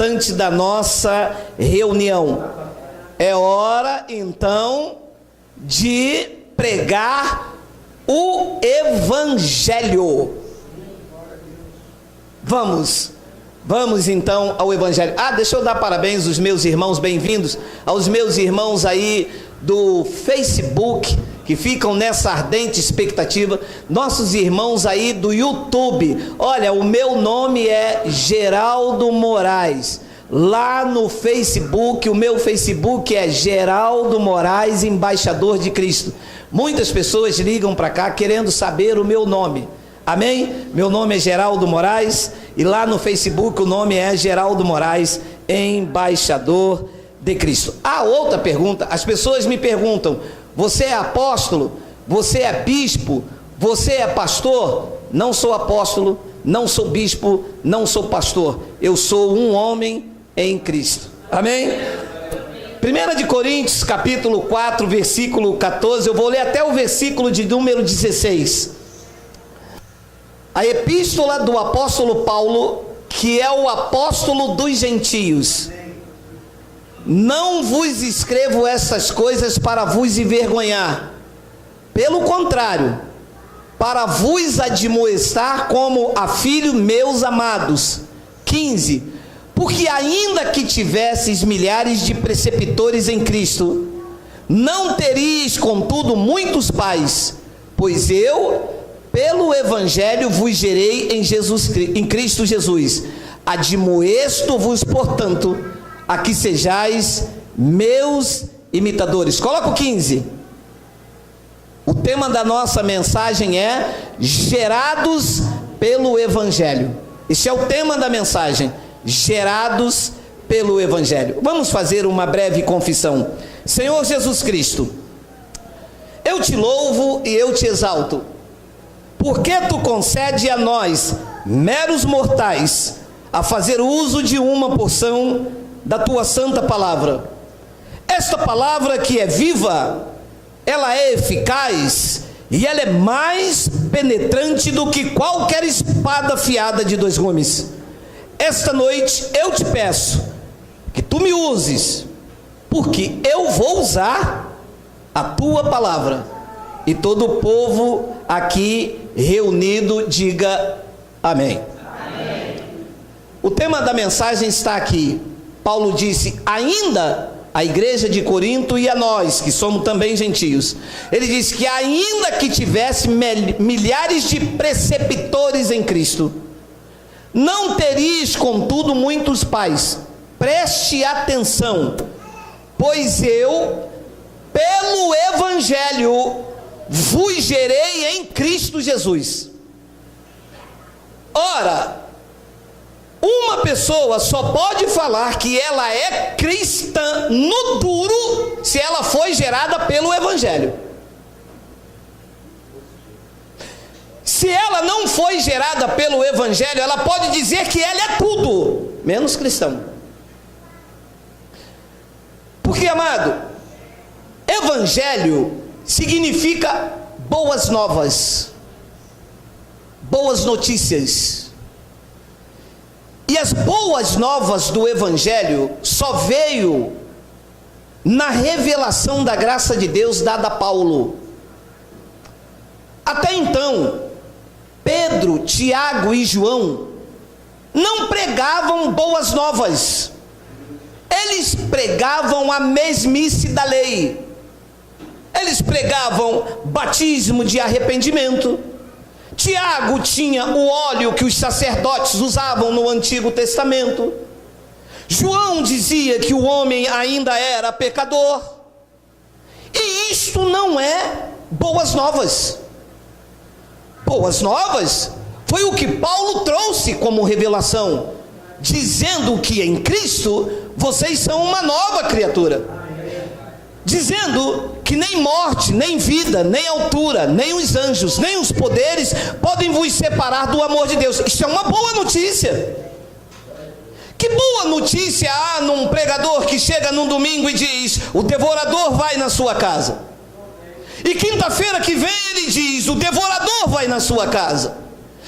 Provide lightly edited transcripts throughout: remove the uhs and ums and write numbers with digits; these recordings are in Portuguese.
importante da nossa reunião. É hora, então, de pregar o Evangelho. Vamos então ao Evangelho. Deixa eu dar parabéns aos meus irmãos, bem-vindos aos meus irmãos aí do Facebook, que ficam nessa ardente expectativa, nossos irmãos aí do YouTube. Olha, o meu nome é Geraldo Moraes, lá no Facebook, o meu Facebook é Geraldo Moraes, Embaixador de Cristo. Muitas pessoas ligam para cá querendo saber o meu nome, amém? Meu nome é Geraldo Moraes, e lá no Facebook o nome é Geraldo Moraes, Embaixador de Cristo. Outra pergunta, as pessoas me perguntam: você é apóstolo? Você é bispo? Você é pastor? Não sou apóstolo, não sou bispo, não sou pastor. Eu sou um homem em Cristo. Amém? 1 de Coríntios, capítulo 4, versículo 14. Eu vou ler até o versículo de número 16. A epístola do apóstolo Paulo, que é o apóstolo dos gentios. Não vos escrevo essas coisas para vos envergonhar, pelo contrário, para vos admoestar como a filhos meus amados. 15. Porque ainda que tivesses milhares de preceptores em Cristo, não teríeis contudo muitos pais, pois eu, pelo Evangelho, vos gerei em Cristo Jesus. Admoesto-vos, portanto, a que sejais meus imitadores. Coloca o 15. O tema da nossa mensagem é gerados pelo Evangelho. Esse é o tema da mensagem, gerados pelo Evangelho. Vamos fazer uma breve confissão. Senhor Jesus Cristo, eu te louvo e eu te exalto, porque tu concede a nós, meros mortais, a fazer uso de uma porção da tua santa palavra. Esta palavra que é viva, ela é eficaz e ela é mais penetrante do que qualquer espada afiada de 2 gumes. Esta noite eu te peço que tu me uses, porque eu vou usar a tua palavra. E todo o povo aqui reunido diga amém. Amém. O tema da mensagem está aqui. Paulo disse, ainda a igreja de Corinto e a nós, que somos também gentios, ele disse que ainda que tivesse milhares de preceptores em Cristo, não teríeis contudo muitos pais. Preste atenção, pois eu, pelo Evangelho, vos gerei em Cristo Jesus. Ora, uma pessoa só pode falar que ela é cristã no duro se ela foi gerada pelo Evangelho. Se ela não foi gerada pelo Evangelho, ela pode dizer que ela é tudo menos cristão. Porque, amado, Evangelho significa boas novas, boas notícias. E as boas novas do Evangelho só veio na revelação da graça de Deus dada a Paulo. Até então, Pedro, Tiago e João não pregavam boas novas. Eles pregavam a mesmice da lei. Eles pregavam batismo de arrependimento. Tiago tinha o óleo que os sacerdotes usavam no Antigo Testamento. João dizia que o homem ainda era pecador. E isto não é boas novas. Boas novas foi o que Paulo trouxe como revelação, dizendo que em Cristo vocês são uma nova criatura, dizendo que nem morte, nem vida, nem altura, nem os anjos, nem os poderes podem vos separar do amor de Deus. Isso é uma boa notícia. Que boa notícia há num pregador que chega num domingo e diz, o devorador vai na sua casa. E quinta-feira que vem ele diz, o devorador vai na sua casa.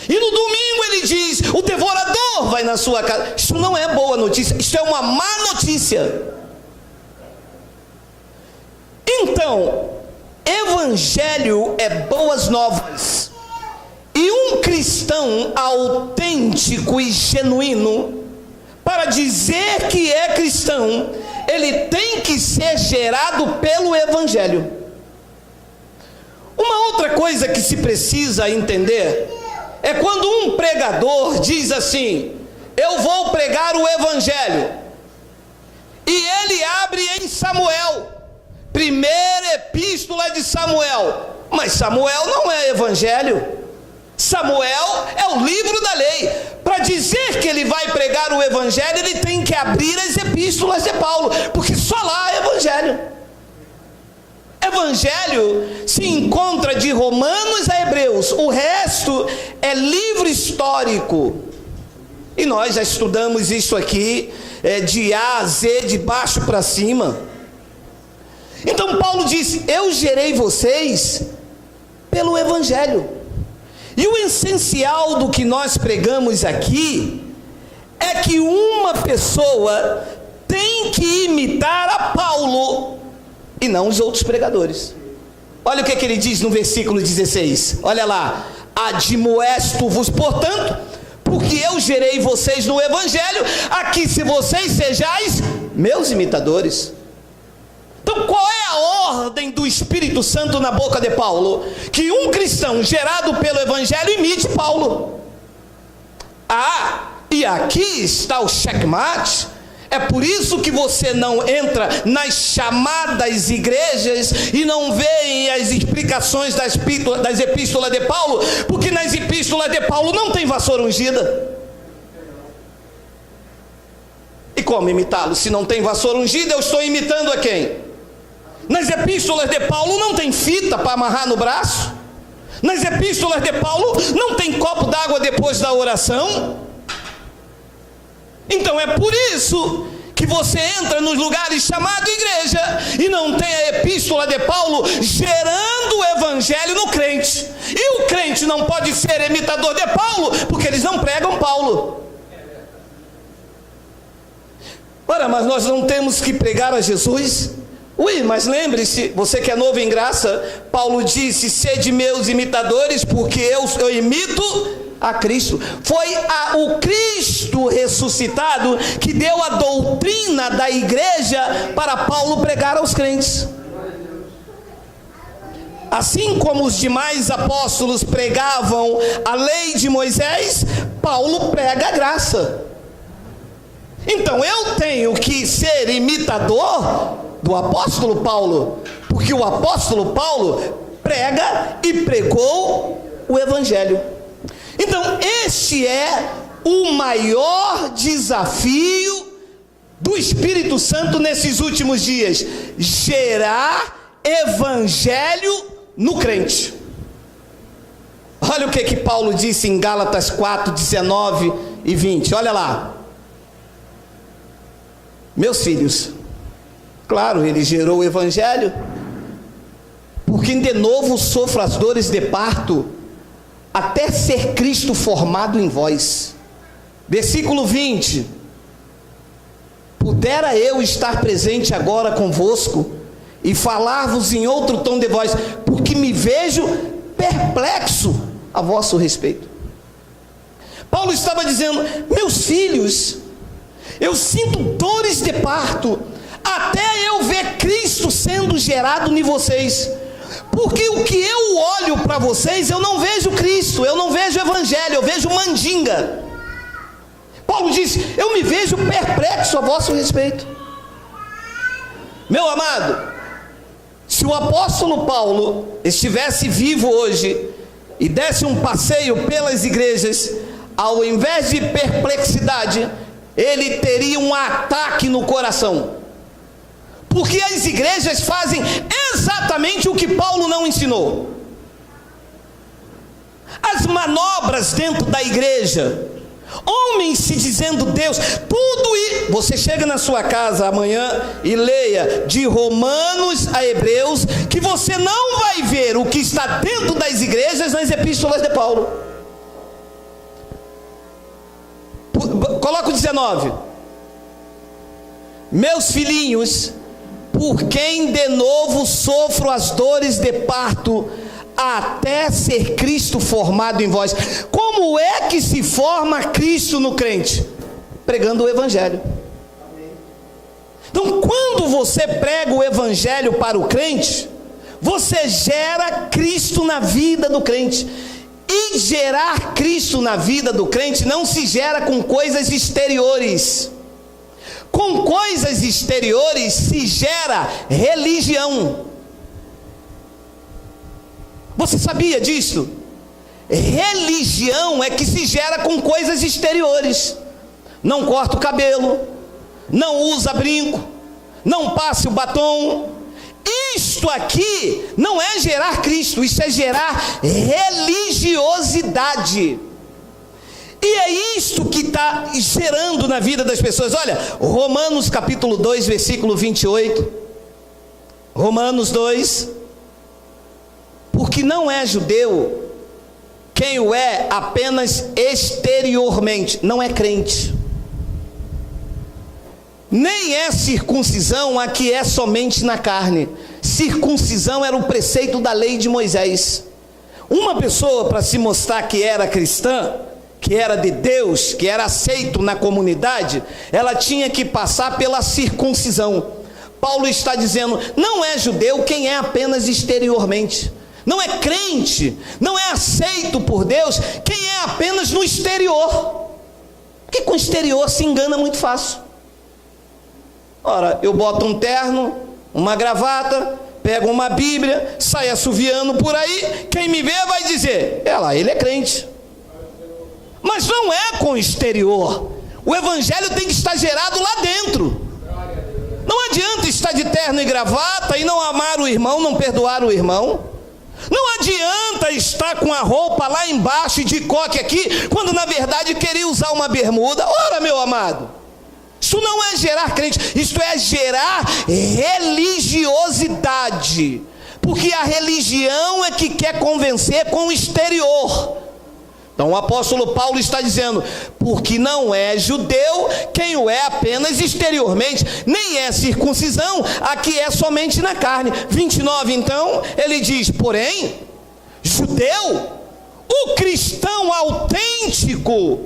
E no domingo ele diz: o devorador vai na sua casa. Isso não é boa notícia, isso é uma má notícia. Então, evangelho é boas novas. E um cristão autêntico e genuíno, para dizer que é cristão, ele tem que ser gerado pelo evangelho. Uma outra coisa que se precisa entender é quando um pregador diz assim: eu vou pregar o evangelho, e ele abre em Samuel, primeira epístola de Samuel. Mas Samuel não é evangelho. Samuel é o livro da lei. Para dizer que ele vai pregar o evangelho, ele tem que abrir as epístolas de Paulo, porque só lá é evangelho. Evangelho se encontra de Romanos a Hebreus, o resto é livro histórico. E nós já estudamos isso aqui, de A a Z, de baixo para cima. Então Paulo disse: eu gerei vocês pelo evangelho. E o essencial do que nós pregamos aqui é que uma pessoa tem que imitar a Paulo e não os outros pregadores. Olha o que ele diz no versículo 16, olha lá: admoesto-vos, portanto, porque eu gerei vocês no evangelho, aqui se vocês sejais meus imitadores. Então qual é a ordem do Espírito Santo na boca de Paulo? Que um cristão gerado pelo evangelho imite Paulo. E aqui está o checkmate. É por isso que você não entra nas chamadas igrejas e não vê as explicações das epístolas de Paulo, porque nas epístolas de Paulo não tem vassoura ungida. E como imitá-lo? Se não tem vassoura ungida, eu estou imitando a quem? Nas epístolas de Paulo não tem fita para amarrar no braço. Nas epístolas de Paulo não tem copo d'água depois da oração. Então é por isso que você entra nos lugares chamados igreja e não tem a epístola de Paulo gerando o evangelho no crente. E o crente não pode ser imitador de Paulo, porque eles não pregam Paulo. Ora, mas nós não temos que pregar a Jesus? Mas lembre-se, você que é novo em graça, Paulo disse: sede meus imitadores, porque eu imito a Cristo. Foi o Cristo ressuscitado que deu a doutrina da igreja para Paulo pregar aos crentes. Assim como os demais apóstolos pregavam a lei de Moisés, Paulo prega a graça. Então eu tenho que ser imitador do apóstolo Paulo, porque o apóstolo Paulo prega e pregou o evangelho. Então este é o maior desafio do Espírito Santo nesses últimos dias: gerar evangelho no crente. Olha o que Paulo disse em Gálatas 4, 19 e 20, olha lá: meus filhos, claro, ele gerou o evangelho, porque de novo sofro as dores de parto, até ser Cristo formado em vós. Versículo 20: pudera eu estar presente agora convosco e falar-vos em outro tom de voz, porque me vejo perplexo a vosso respeito. Paulo estava dizendo: meus filhos, eu sinto dores de parto, até eu ver Cristo sendo gerado em vocês, porque o que eu olho para vocês, eu não vejo Cristo, eu não vejo evangelho, eu vejo mandinga. Paulo disse: eu me vejo perplexo a vosso respeito. Meu amado, se o apóstolo Paulo estivesse vivo hoje e desse um passeio pelas igrejas, ao invés de perplexidade, ele teria um ataque no coração, porque as igrejas fazem exatamente o que Paulo não ensinou. As manobras dentro da igreja, homens se dizendo Deus, tudo isso. Você chega na sua casa amanhã e leia de Romanos a Hebreus, que você não vai ver o que está dentro das igrejas nas epístolas de Paulo. Coloca o 19. Meus filhinhos, por quem de novo sofro as dores de parto, até ser Cristo formado em vós. Como é que se forma Cristo no crente? Pregando o Evangelho. Então, quando você prega o Evangelho para o crente, você gera Cristo na vida do crente. E gerar Cristo na vida do crente não se gera com coisas exteriores. Com coisas exteriores se gera religião. Você sabia disso? Religião é que se gera com coisas exteriores. Não corta o cabelo, não usa brinco, não passe o batom. Isto aqui não é gerar Cristo, isso é gerar religiosidade. E é isto que está gerando na vida das pessoas. Olha, Romanos capítulo 2, versículo 28. Romanos 2. Porque não é judeu quem o é apenas exteriormente, não é crente. Nem é circuncisão a que é somente na carne. Circuncisão era o preceito da lei de Moisés. Uma pessoa, para se mostrar que era cristã, que era de Deus, que era aceito na comunidade, ela tinha que passar pela circuncisão. Paulo está dizendo, não é judeu quem é apenas exteriormente. Não é crente, não é aceito por Deus quem é apenas no exterior. Porque com o exterior se engana muito fácil. Ora, eu boto um terno, uma gravata, pego uma Bíblia, saio assoviando por aí, quem me vê vai dizer, ele é crente. Mas não é com o exterior. O Evangelho tem que estar gerado lá dentro. Não adianta estar de terno e gravata e não amar o irmão, não perdoar o irmão. Não adianta estar com a roupa lá embaixo e de coque aqui, quando na verdade queria usar uma bermuda. Ora, meu amado, isso não é gerar crente, isso é gerar religiosidade. Porque a religião é que quer convencer com o exterior. Então o apóstolo Paulo está dizendo, porque não é judeu quem o é apenas exteriormente, nem é circuncisão a que é somente na carne. 29 então, ele diz, porém, judeu, o cristão autêntico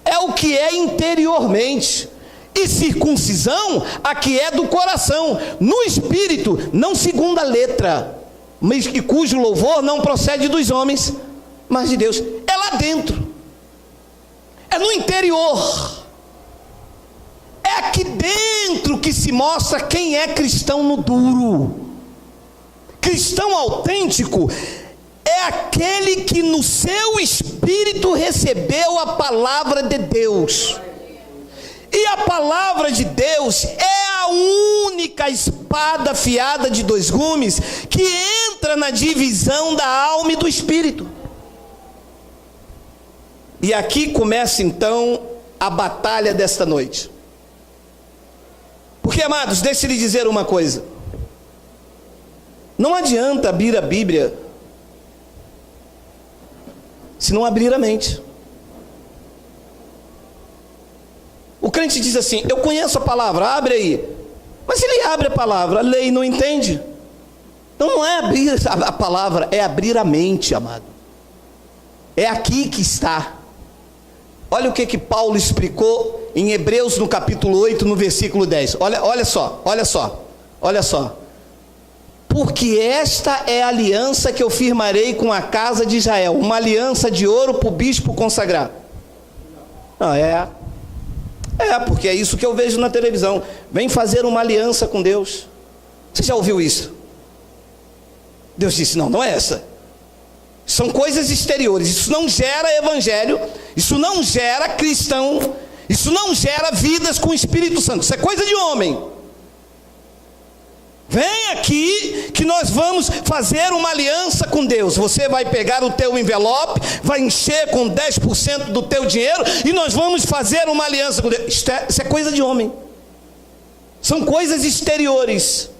é o que é interiormente, e circuncisão a que é do coração, no espírito, não segundo a letra, mas que cujo louvor não procede dos homens, mas de Deus. É lá dentro, é no interior, é aqui dentro que se mostra quem é cristão no duro. Cristão autêntico é aquele que no seu espírito recebeu a palavra de Deus. E a palavra de Deus é a única espada afiada de dois gumes que entra na divisão da alma e do espírito. E aqui começa então a batalha desta noite. Porque, amados, deixe-lhe dizer uma coisa. Não adianta abrir a Bíblia se não abrir a mente. O crente diz assim, eu conheço a palavra, abre aí. Mas ele abre a palavra, lê e não entende. Então não é abrir a palavra, é abrir a mente, amado. É aqui que está. Olha o que Paulo explicou em Hebreus no capítulo 8, no versículo 10. Olha só. Porque esta é a aliança que eu firmarei com a casa de Israel, uma aliança de ouro para o bispo consagrar. Porque é isso que eu vejo na televisão. Vem fazer uma aliança com Deus. Você já ouviu isso? Deus disse, não é essa. São coisas exteriores, isso não gera evangelho, isso não gera cristão, isso não gera vidas com o Espírito Santo, isso é coisa de homem. Vem aqui que nós vamos fazer uma aliança com Deus. Você vai pegar o teu envelope, vai encher com 10% do teu dinheiro e nós vamos fazer uma aliança com Deus. Isso é coisa de homem. São coisas exteriores.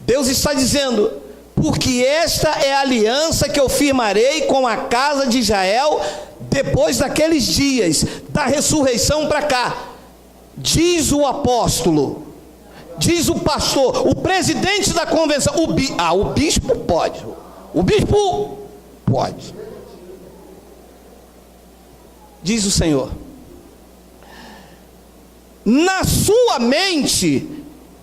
Deus está dizendo, porque esta é a aliança que eu firmarei com a casa de Israel depois daqueles dias da ressurreição para cá, diz o apóstolo, diz o pastor, o presidente da convenção, o bispo pode, o bispo pode, diz o Senhor, na sua mente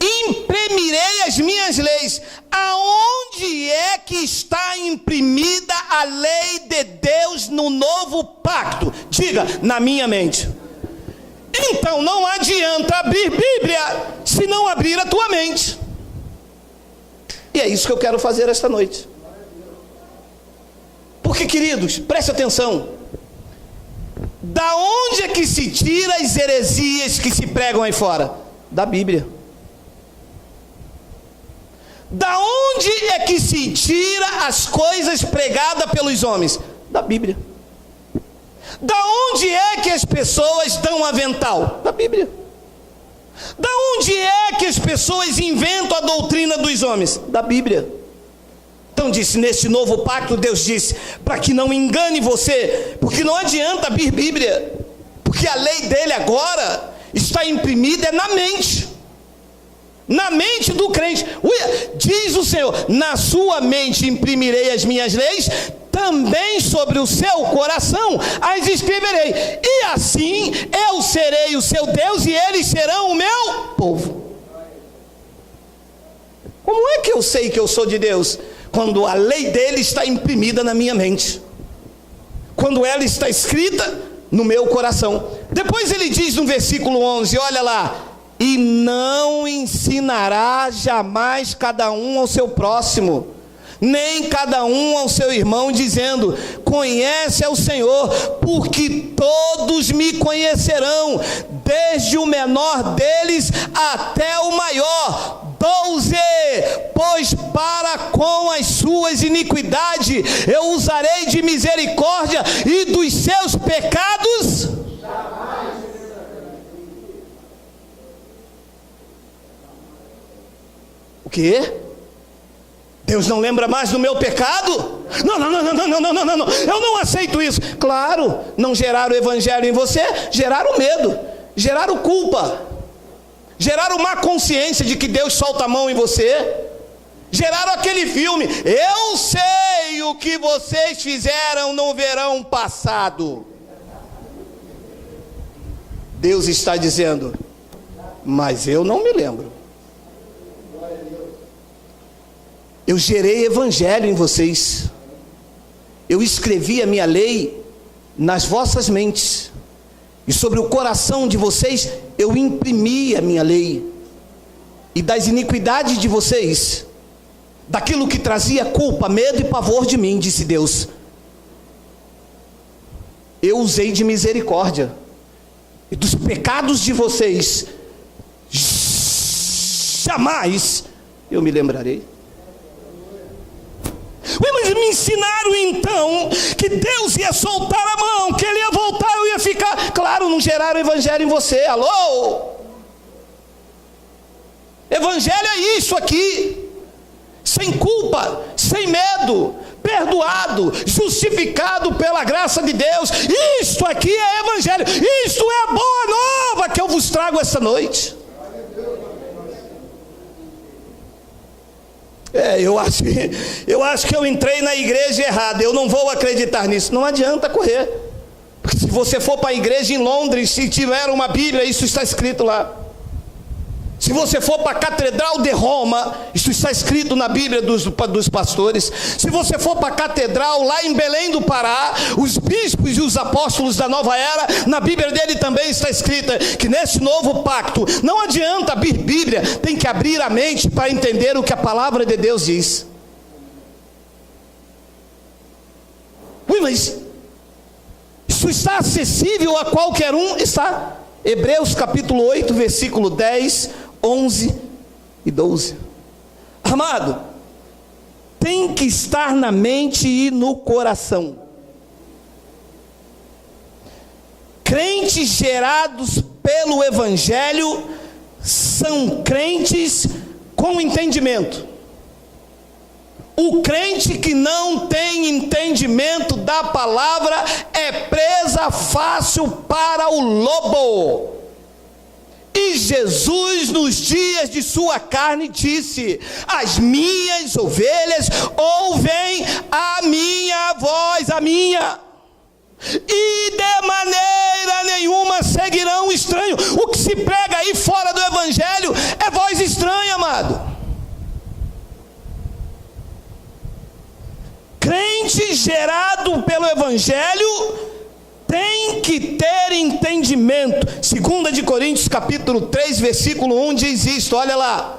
imprimirei as minhas leis. Aonde é que está imprimida a lei de Deus no novo pacto? Diga, na minha mente. Então não adianta abrir Bíblia se não abrir a tua mente. E é isso que eu quero fazer esta noite. Porque, queridos, preste atenção. Da onde é que se tira as heresias que se pregam aí fora? Da Bíblia. Da onde é que se tira as coisas pregadas pelos homens? Da Bíblia. Da onde é que as pessoas dão avental? Da Bíblia. Da onde é que as pessoas inventam a doutrina dos homens? Da Bíblia. Então disse, nesse novo pacto, Deus disse, para que não engane você, porque não adianta abrir Bíblia, porque a lei dele agora está imprimida na mente do crente. Diz o Senhor, na sua mente imprimirei as minhas leis, também sobre o seu coração as escreverei, e assim eu serei o seu Deus e eles serão o meu povo. Como é que eu sei que eu sou de Deus? Quando a lei dele está imprimida na minha mente, quando ela está escrita no meu coração. Depois ele diz no versículo 11, olha lá, e não ensinará jamais cada um ao seu próximo, nem cada um ao seu irmão, dizendo, conhece ao Senhor, porque todos me conhecerão, desde o menor deles até o maior. 12, pois para com as suas iniquidades eu usarei de misericórdia, e dos seus pecados o quê? Deus não lembra mais do meu pecado? Não, eu não aceito isso. Claro, não geraram o evangelho em você, geraram medo, geraram culpa, geraram má consciência de que Deus solta a mão em você, geraram aquele filme, eu sei o que vocês fizeram no verão passado. Deus está dizendo, mas eu não me lembro. Eu gerei evangelho em vocês, eu escrevi a minha lei nas vossas mentes, e sobre o coração de vocês eu imprimi a minha lei, e das iniquidades de vocês, daquilo que trazia culpa, medo e pavor de mim, disse Deus, eu usei de misericórdia, e dos pecados de vocês jamais eu me lembrarei. Mas me ensinaram então que Deus ia soltar a mão, que Ele ia voltar, eu ia ficar. Claro, não geraram o evangelho em você. Alô? Evangelho é isso aqui, sem culpa, sem medo, perdoado, justificado pela graça de Deus. Isto aqui é evangelho, isto é a boa nova que eu vos trago esta noite. Eu acho que eu entrei na igreja errada, eu não vou acreditar nisso. Não adianta correr, porque se você for para a igreja em Londres, se tiver uma Bíblia, isso está escrito lá. Se você for para a Catedral de Roma, isso está escrito na Bíblia dos pastores. Se você for para a Catedral lá em Belém do Pará, os bispos e os apóstolos da nova era, na Bíblia dele também está escrito que nesse novo pacto, não adianta abrir Bíblia, tem que abrir a mente para entender o que a palavra de Deus diz. Mas isso está acessível a qualquer um? Está. Hebreus capítulo 8, versículo 10, 11 e 12. Amado, tem que estar na mente e no coração. Crentes gerados pelo evangelho são crentes com entendimento. O crente que não tem entendimento da palavra é presa fácil para o lobo. E Jesus, nos dias de sua carne, disse: as minhas ovelhas ouvem a minha voz, a minha, e de maneira nenhuma seguirão o estranho. O que se prega aí fora do evangelho é voz estranha, amado. Crente gerado pelo evangelho tem que ter entendimento. 2 de Coríntios capítulo 3 versículo 1 diz isto, olha lá: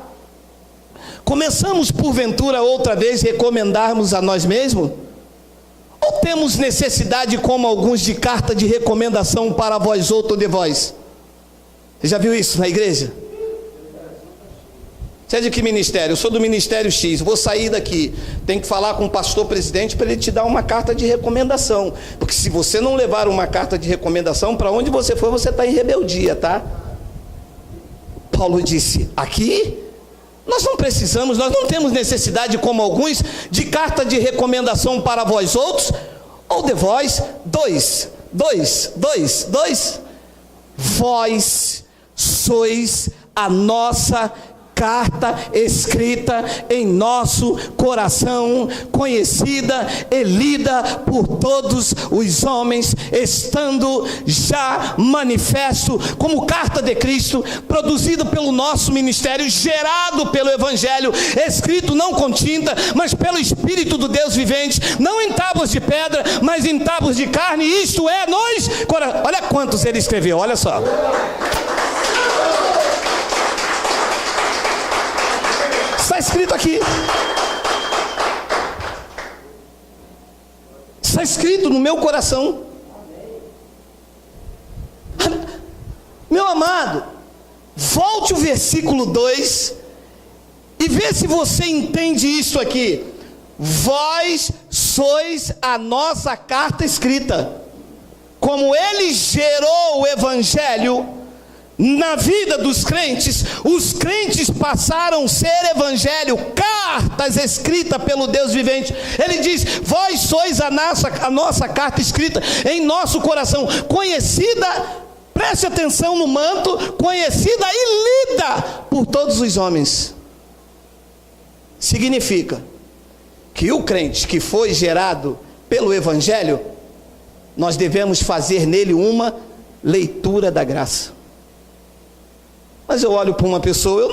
começamos porventura outra vez recomendarmos a nós mesmos? Ou temos necessidade, como alguns, de carta de recomendação para vós outro de vós? Você já viu isso na igreja? Você é de que ministério? Eu sou do ministério X, vou sair daqui, tem que falar com o pastor presidente para ele te dar uma carta de recomendação, porque se você não levar uma carta de recomendação, para onde você for, você está em rebeldia, tá? Paulo disse, aqui, nós não precisamos, nós não temos necessidade, como alguns, de carta de recomendação para vós outros, ou de vós, vós sois a nossa carta escrita em nosso coração, conhecida e lida por todos os homens, estando já manifesto como carta de Cristo, produzido pelo nosso ministério, gerado pelo evangelho, escrito não com tinta, mas pelo Espírito do Deus vivente, não em tábuas de pedra, mas em tábuas de carne, isto é, nós, olha quantos ele escreveu, olha só. Está escrito aqui. Está escrito no meu coração. Meu amado, volte o versículo 2 e vê se você entende isso aqui. Vós sois a nossa carta escrita. Como ele gerou o evangelho na vida dos crentes, os crentes passaram a ser evangelho, cartas escritas pelo Deus vivente. Ele diz, vós sois a nossa carta escrita em nosso coração, conhecida, preste atenção no manto, conhecida e lida por todos os homens. Significa que o crente que foi gerado pelo evangelho, nós devemos fazer nele uma leitura da graça. Mas eu olho para uma pessoa, eu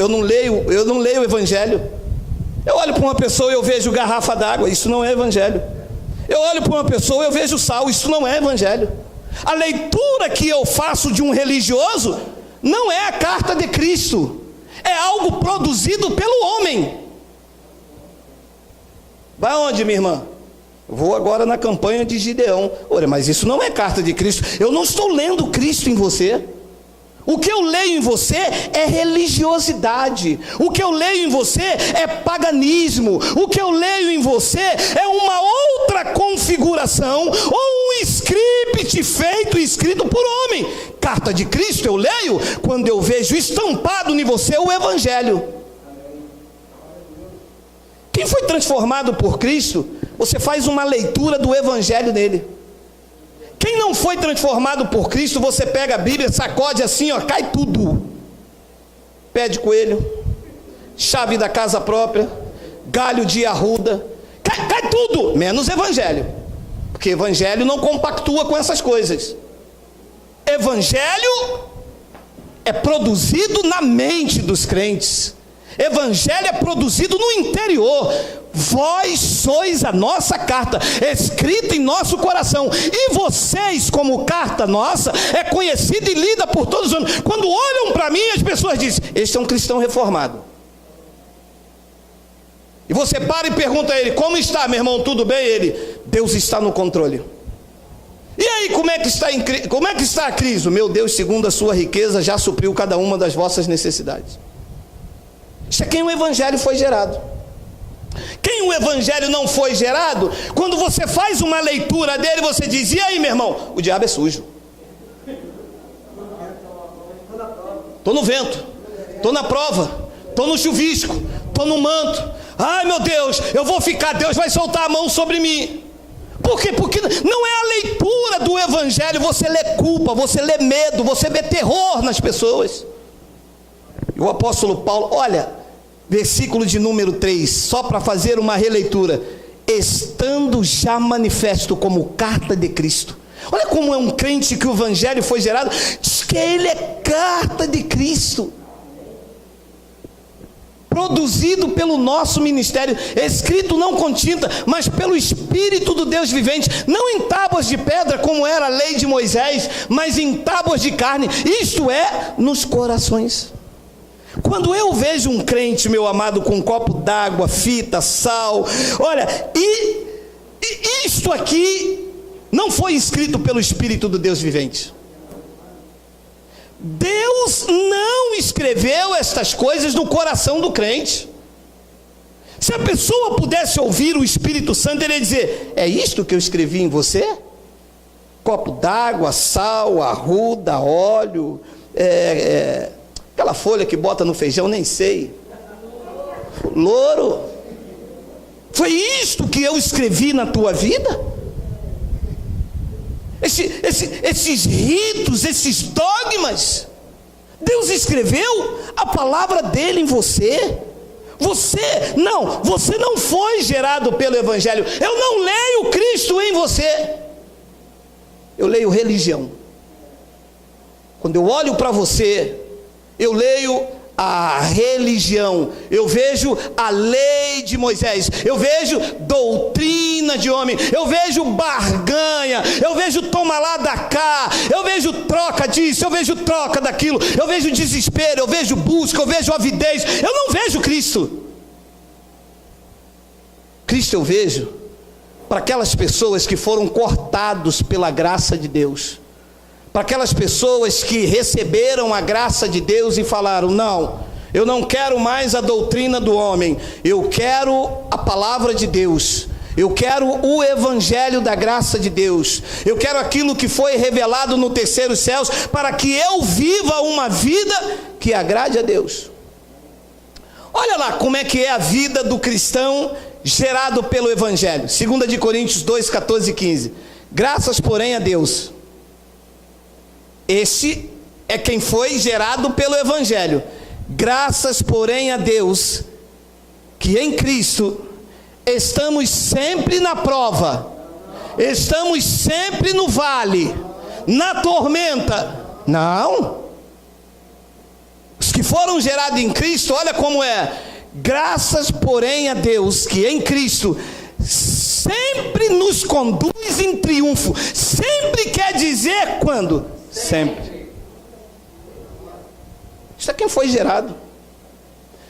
não leio o evangelho. Eu olho para uma pessoa e eu vejo garrafa d'água, isso não é evangelho. Eu olho para uma pessoa e eu vejo sal, isso não é evangelho. A leitura que eu faço de um religioso não é a carta de Cristo, é algo produzido pelo homem. Vai onde, minha irmã? Vou agora na campanha de Gideão. Olha, mas isso não é carta de Cristo. Eu não estou lendo Cristo em você. O que eu leio em você é religiosidade. O que eu leio em você é paganismo. O que eu leio em você é uma outra configuração, ou um script feito e escrito por homem. Carta de Cristo eu leio quando eu vejo estampado em você o evangelho. Quem foi transformado por Cristo, você faz uma leitura do evangelho dele. Quem não foi transformado por Cristo, você pega a Bíblia, sacode assim, ó, cai tudo. Pé de coelho, chave da casa própria, galho de arruda, cai tudo, menos evangelho. Porque evangelho não compactua com essas coisas. Evangelho é produzido na mente dos crentes. Evangelho é produzido no interior. Vós sois a nossa carta, escrita em nosso coração, e vocês, como carta nossa, é conhecida e lida por todos os homens. Quando olham para mim, as pessoas dizem, este é um cristão reformado. E você para e pergunta a ele, como está, meu irmão, tudo bem? Ele, Deus está no controle. E aí, como é que está a crise? Meu Deus, segundo a sua riqueza, já supriu cada uma das vossas necessidades. Isso é quem o evangelho foi gerado. Quem o evangelho não foi gerado, quando você faz uma leitura dele, você diz, e aí, meu irmão? O diabo é sujo. Estou no vento, estou na prova, estou no chuvisco, estou no manto, ai meu Deus, eu vou ficar, Deus vai soltar a mão sobre mim. Por quê? Porque não é a leitura do evangelho, você lê culpa, você lê medo, você vê terror nas pessoas. E o apóstolo Paulo, olha, versículo de número 3, só para fazer uma releitura: estando já manifesto como carta de Cristo. Olha como é um crente que o evangelho foi gerado, diz que ele é carta de Cristo, produzido pelo nosso ministério, escrito não com tinta, mas pelo Espírito do Deus vivente, não em tábuas de pedra como era a lei de Moisés, mas em tábuas de carne, isto é, nos corações. Quando eu vejo um crente, meu amado, com um copo d'água, fita, sal, olha, e isto aqui não foi escrito pelo Espírito do Deus vivente. Deus não escreveu estas coisas no coração do crente. Se a pessoa pudesse ouvir o Espírito Santo, ele ia dizer: é isto que eu escrevi em você? Copo d'água, sal, arruda, óleo, aquela folha que bota no feijão, nem sei, louro. Foi isto que eu escrevi na tua vida? Esses ritos, esses dogmas, Deus escreveu a palavra dele em você. Você não foi gerado pelo evangelho. Eu não leio Cristo em você, eu leio religião. Quando eu olho para você, eu leio a religião, eu vejo a lei de Moisés, eu vejo doutrina de homem, eu vejo barganha, eu vejo toma lá da cá, eu vejo troca disso, eu vejo troca daquilo, eu vejo desespero, eu vejo busca, eu vejo avidez, eu não vejo Cristo. Cristo eu vejo para aquelas pessoas que foram cortados pela graça de Deus, para aquelas pessoas que receberam a graça de Deus e falaram: não, eu não quero mais a doutrina do homem, eu quero a palavra de Deus, eu quero o evangelho da graça de Deus, eu quero aquilo que foi revelado no terceiro céus, para que eu viva uma vida que agrade a Deus. Olha lá como é que é a vida do cristão gerado pelo evangelho. 2 de Coríntios 2, 14 e 15. Graças, porém, a Deus. Esse é quem foi gerado pelo evangelho. Graças, porém, a Deus, que em Cristo estamos sempre na prova, estamos sempre no vale, na tormenta. Não. Os que foram gerados em Cristo, olha como é: graças, porém, a Deus, que em Cristo sempre nos conduz em triunfo. Sempre quer dizer quando? Sempre. Isso é quem foi gerado.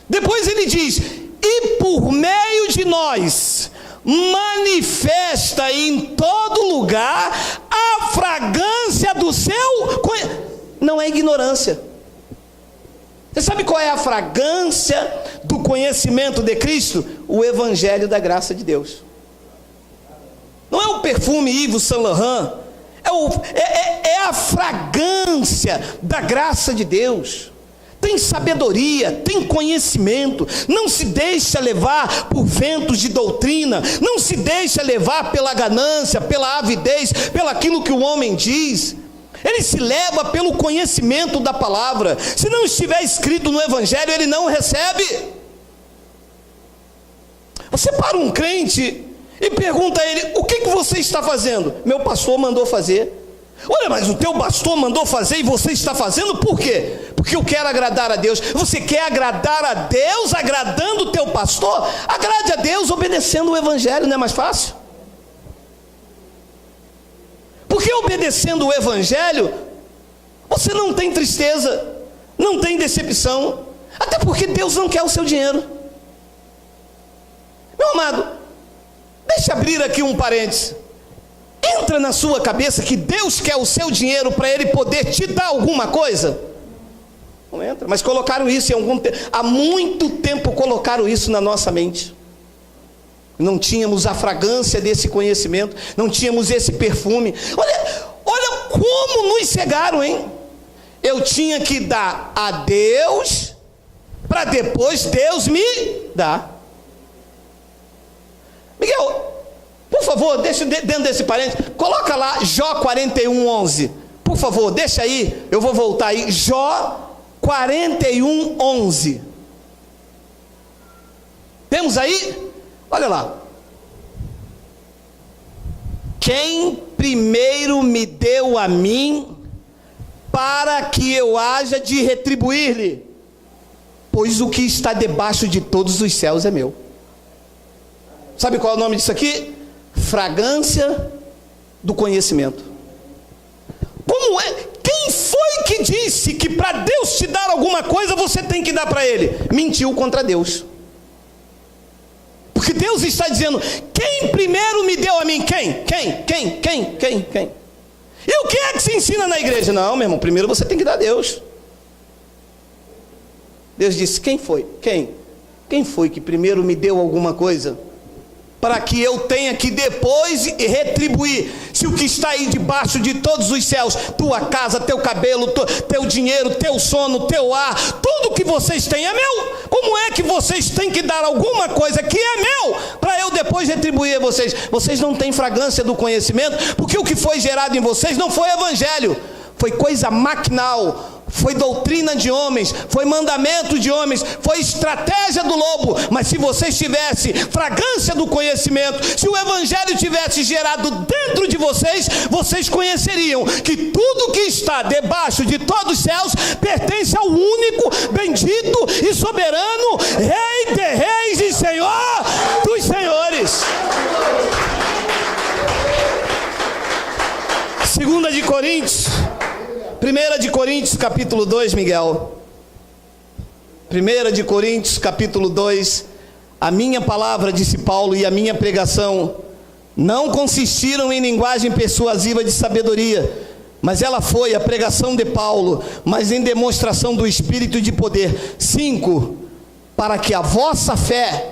Depois ele diz: e por meio de nós manifesta em todo lugar a fragrância do seu. Não é ignorância. Você sabe qual é a fragrância do conhecimento de Cristo? O evangelho da graça de Deus. Não é o perfume Yves Saint Laurent, é a fragrância da graça de Deus. Tem sabedoria, tem conhecimento, não se deixa levar por ventos de doutrina, não se deixa levar pela ganância, pela avidez, pelo aquilo que o homem diz. Ele se leva pelo conhecimento da palavra. Se não estiver escrito no evangelho, ele não recebe. Você para um crente e pergunta a ele: o que você está fazendo? Meu pastor mandou fazer. Olha, mas o teu pastor mandou fazer e você está fazendo por quê? Porque eu quero agradar a Deus. Você quer agradar a Deus agradando o teu pastor? Agrade a Deus obedecendo o evangelho, não é mais fácil? Porque obedecendo o evangelho, você não tem tristeza, não tem decepção, até porque Deus não quer o seu dinheiro. Meu amado, deixa eu abrir aqui um parênteses. Entra na sua cabeça que Deus quer o seu dinheiro para Ele poder te dar alguma coisa? Não entra, mas colocaram isso em algum tempo, há muito tempo colocaram isso na nossa mente. Não tínhamos a fragrância desse conhecimento, não tínhamos esse perfume. Olha como nos cegaram, hein? Eu tinha que dar a Deus, para depois Deus me dar. Miguel, por favor, deixa dentro desse parênteses, coloca lá Jó 41:11. Por favor, deixa aí, eu vou voltar aí. Jó 41:11. Temos aí? Olha lá. Quem primeiro me deu a mim, para que eu haja de retribuir-lhe, pois o que está debaixo de todos os céus é meu. Sabe qual é o nome disso aqui? Fragrância do conhecimento. Como é? Quem foi que disse que para Deus te dar alguma coisa você tem que dar para Ele? Mentiu contra Deus. Porque Deus está dizendo: quem primeiro me deu a mim? Quem? E o que é que se ensina na igreja? Não, meu irmão, primeiro você tem que dar a Deus. Deus disse: quem foi? Quem foi que primeiro me deu alguma coisa, para que eu tenha que depois retribuir? Se o que está aí debaixo de todos os céus, tua casa, teu cabelo, teu dinheiro, teu sono, teu ar, tudo que vocês têm é meu. Como é que vocês têm que dar alguma coisa que é meu, para eu depois retribuir a vocês? Vocês não têm fragrância do conhecimento, porque o que foi gerado em vocês não foi evangelho, foi coisa maquinal, foi doutrina de homens, foi mandamento de homens, foi estratégia do lobo. Mas se vocês tivessem fragrância do conhecimento, se o evangelho tivesse gerado dentro de vocês, vocês conheceriam que tudo que está debaixo de todos os céus pertence ao único, bendito e soberano Rei de reis e Senhor dos senhores. 2 de Coríntios, 1 de Coríntios capítulo 2, Miguel. 1 de Coríntios capítulo 2. A minha palavra, disse Paulo, e a minha pregação não consistiram em linguagem persuasiva de sabedoria, mas ela foi a pregação de Paulo, mas em demonstração do Espírito e de poder. 5. Para que a vossa fé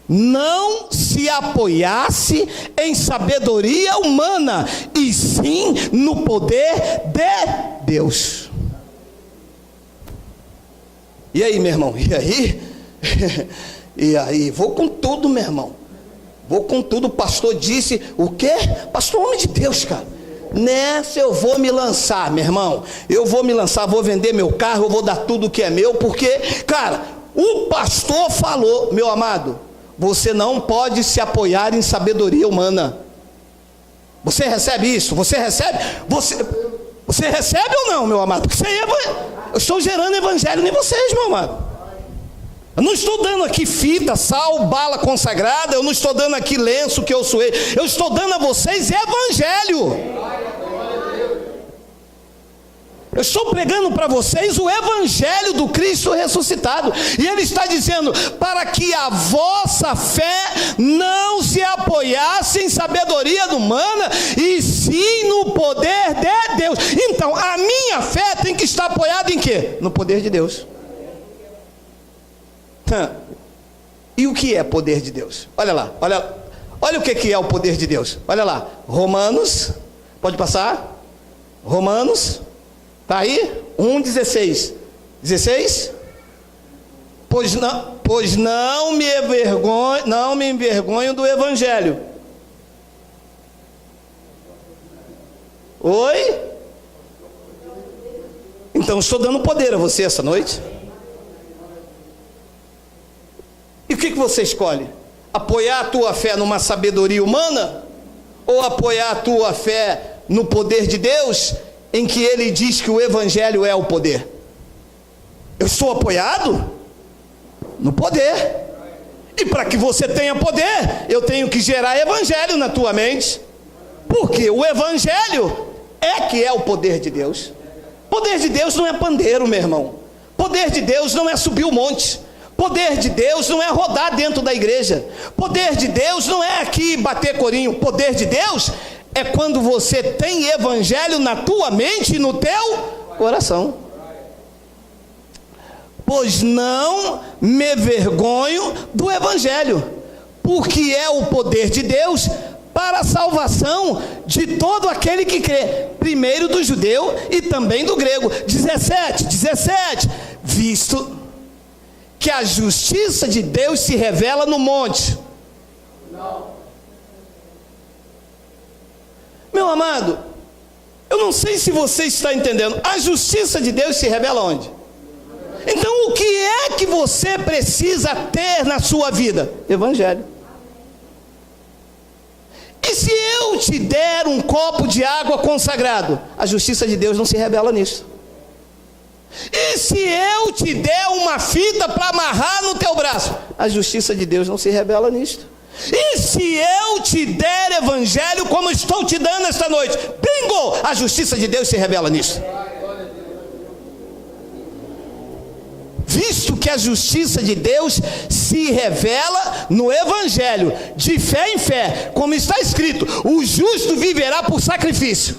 não se apoiasse em sabedoria humana, e sim no poder de Deus. E aí, meu irmão? E aí? E aí? Vou com tudo, meu irmão. Vou com tudo. O pastor disse o quê? Pastor, homem de Deus, cara. Nessa eu vou me lançar, meu irmão. Eu vou me lançar, vou vender meu carro, eu vou dar tudo que é meu, porque, cara, o pastor falou. Meu amado, você não pode se apoiar em sabedoria humana. Você recebe isso? Você recebe? Você recebe ou não, meu amado? Porque eu estou gerando evangelho em vocês, meu amado. Eu não estou dando aqui fita, sal, bala consagrada. Eu não estou dando aqui lenço que eu suei. Eu estou dando a vocês evangelho. Eu estou pregando para vocês o evangelho do Cristo ressuscitado. E ele está dizendo: para que a vossa fé não se apoiasse em sabedoria humana, e sim no poder de Deus. Então a minha fé tem que estar apoiada em quê? No poder de Deus. E o que é poder de Deus? Olha lá, olha o que é o poder de Deus. Olha lá, Romanos, pode passar? Romanos, está aí? 1,16. 16? Pois não me envergonho do evangelho. Oi? Então estou dando poder a você essa noite. E o que você escolhe? Apoiar a tua fé numa sabedoria humana? Ou apoiar a tua fé no poder de Deus, em que ele diz que o evangelho é o poder? Eu estou apoiado no poder. E para que você tenha poder, eu tenho que gerar evangelho na tua mente. Porque o evangelho é que é o poder de Deus. Poder de Deus não é pandeiro, meu irmão. Poder de Deus não é subir o monte. Poder de Deus não é rodar dentro da igreja. Poder de Deus não é aqui bater corinho. Poder de Deus é quando você tem evangelho na tua mente e no teu coração. Pois não me vergonho do evangelho, porque é o poder de Deus para a salvação de todo aquele que crê, primeiro do judeu e também do grego. 17, visto que a justiça de Deus se revela no monte. Não. Meu amado, eu não sei se você está entendendo, a justiça de Deus se revela onde? Então o que é que você precisa ter na sua vida? Evangelho. E se eu te der um copo de água consagrado, a justiça de Deus não se revela nisso. E se eu te der uma fita para amarrar no teu braço, a justiça de Deus não se revela nisto. E se eu te der evangelho como estou te dando esta noite, bingo, a justiça de Deus se revela nisto. Visto que a justiça de Deus se revela no evangelho, de fé em fé, como está escrito, o justo viverá por sacrifício.